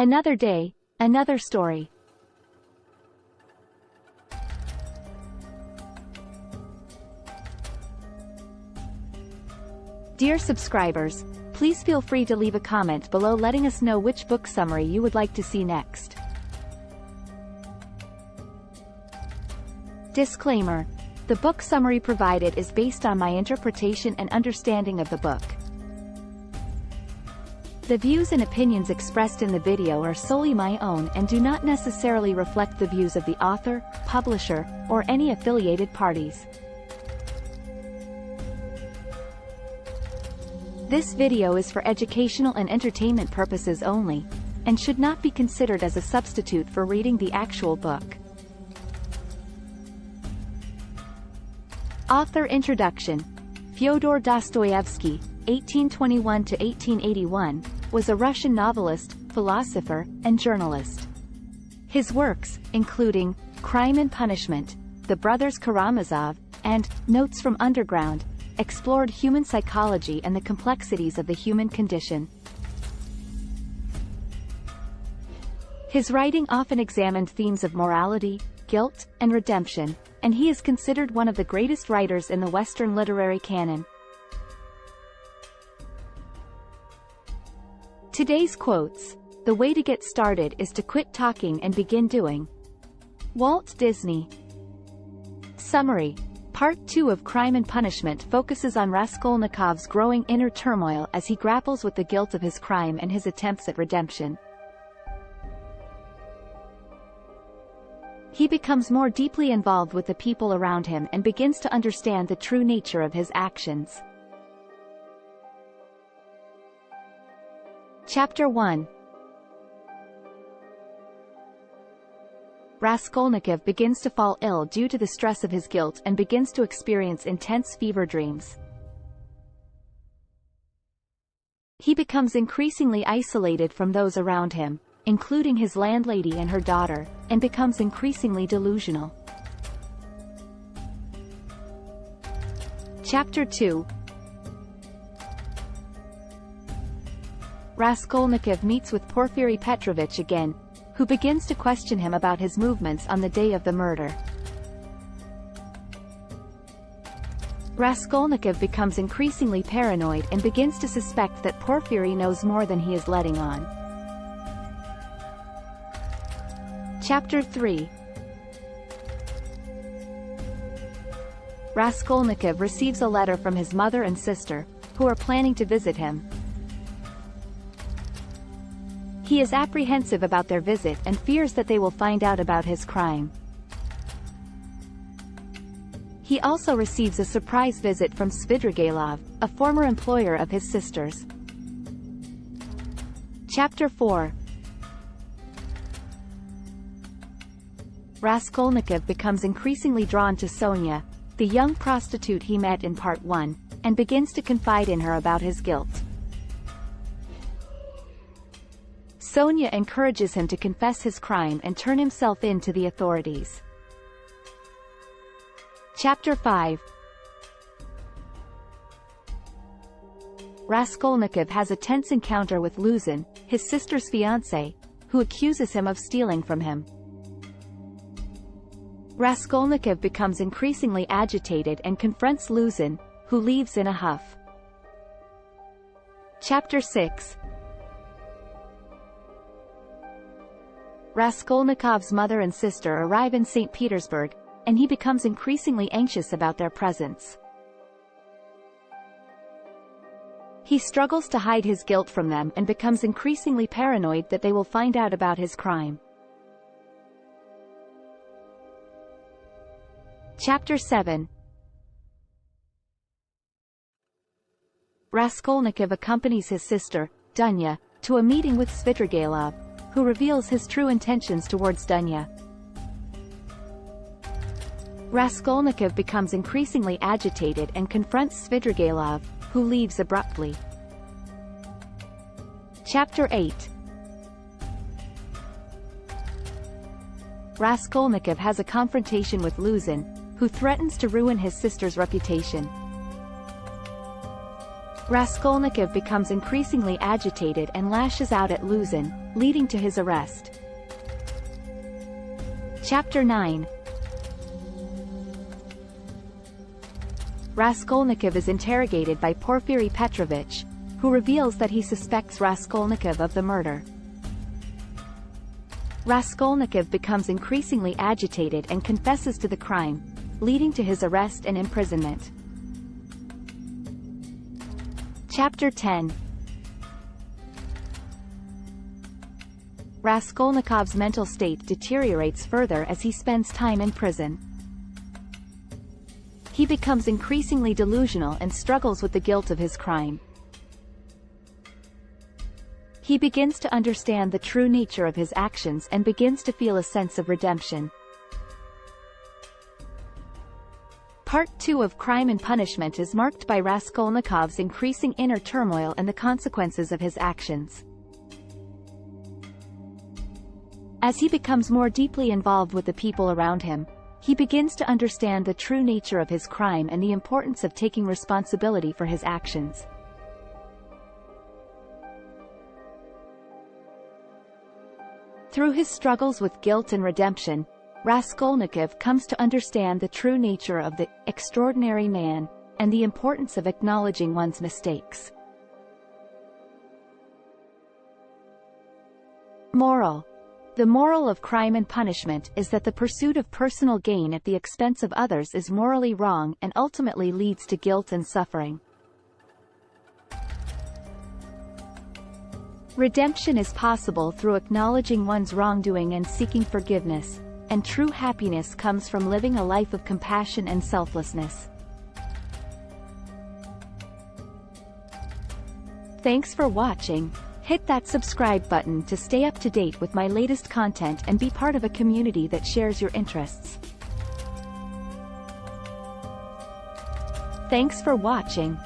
Another day, another story. Dear subscribers, please feel free to leave a comment below letting us know which book summary you would like to see next. Disclaimer: the book summary provided is based on my interpretation and understanding of the book. The views and opinions expressed in the video are solely my own and do not necessarily reflect the views of the author, publisher, or any affiliated parties. This video is for educational and entertainment purposes only, and should not be considered as a substitute for reading the actual book. Author Introduction. Fyodor Dostoyevsky, 1821–1881, was a Russian novelist, philosopher, and journalist. His works, including Crime and Punishment, The Brothers Karamazov, and Notes from Underground, explored human psychology and the complexities of the human condition. His writing often examined themes of morality, guilt, and redemption, and he is considered one of the greatest writers in the Western literary canon. Today's quotes. The way to get started is to quit talking and begin doing. Walt Disney. Summary. Part 2 of Crime and Punishment focuses on Raskolnikov's growing inner turmoil as he grapples with the guilt of his crime and his attempts at redemption. He becomes more deeply involved with the people around him and begins to understand the true nature of his actions. Chapter 1. Raskolnikov begins to fall ill due to the stress of his guilt and begins to experience intense fever dreams. He becomes increasingly isolated from those around him, including his landlady and her daughter, and becomes increasingly delusional. Chapter 2. Raskolnikov meets with Porfiry Petrovich again, who begins to question him about his movements on the day of the murder. Raskolnikov becomes increasingly paranoid and begins to suspect that Porfiry knows more than he is letting on. Chapter 3. Raskolnikov receives a letter from his mother and sister, who are planning to visit him. He is apprehensive about their visit and fears that they will find out about his crime. He also receives a surprise visit from Svidrigailov, a former employer of his sister's. Chapter 4. Raskolnikov becomes increasingly drawn to Sonia, the young prostitute he met in Part 1, and begins to confide in her about his guilt. Sonia encourages him to confess his crime and turn himself in to the authorities. Chapter 5. Raskolnikov has a tense encounter with Luzin, his sister's fiancé, who accuses him of stealing from him. Raskolnikov becomes increasingly agitated and confronts Luzin, who leaves in a huff. Chapter 6. Raskolnikov's mother and sister arrive in St. Petersburg, and he becomes increasingly anxious about their presence. He struggles to hide his guilt from them and becomes increasingly paranoid that they will find out about his crime. Chapter 7. Raskolnikov accompanies his sister, Dunya, to a meeting with Svidrigailov, who reveals his true intentions towards Dunya. Raskolnikov becomes increasingly agitated and confronts Svidrigailov, who leaves abruptly. Chapter 8. Raskolnikov has a confrontation with Luzin, who threatens to ruin his sister's reputation. Raskolnikov becomes increasingly agitated and lashes out at Luzin, leading to his arrest. Chapter 9. Raskolnikov is interrogated by Porfiry Petrovich, who reveals that he suspects Raskolnikov of the murder. Raskolnikov becomes increasingly agitated and confesses to the crime, leading to his arrest and imprisonment. Chapter 10. Raskolnikov's mental state deteriorates further as he spends time in prison. He becomes increasingly delusional and struggles with the guilt of his crime. He begins to understand the true nature of his actions and begins to feel a sense of redemption. Part 2 of Crime and Punishment is marked by Raskolnikov's increasing inner turmoil and the consequences of his actions. As he becomes more deeply involved with the people around him, he begins to understand the true nature of his crime and the importance of taking responsibility for his actions. Through his struggles with guilt and redemption, Raskolnikov comes to understand the true nature of the extraordinary man and the importance of acknowledging one's mistakes. Moral. The moral of Crime and Punishment is that the pursuit of personal gain at the expense of others is morally wrong and ultimately leads to guilt and suffering. Redemption is possible through acknowledging one's wrongdoing and seeking forgiveness, and true happiness comes from living a life of compassion and selflessness. Thanks for watching. Hit that subscribe button to stay up to date with my latest content and be part of a community that shares your interests. Thanks for watching.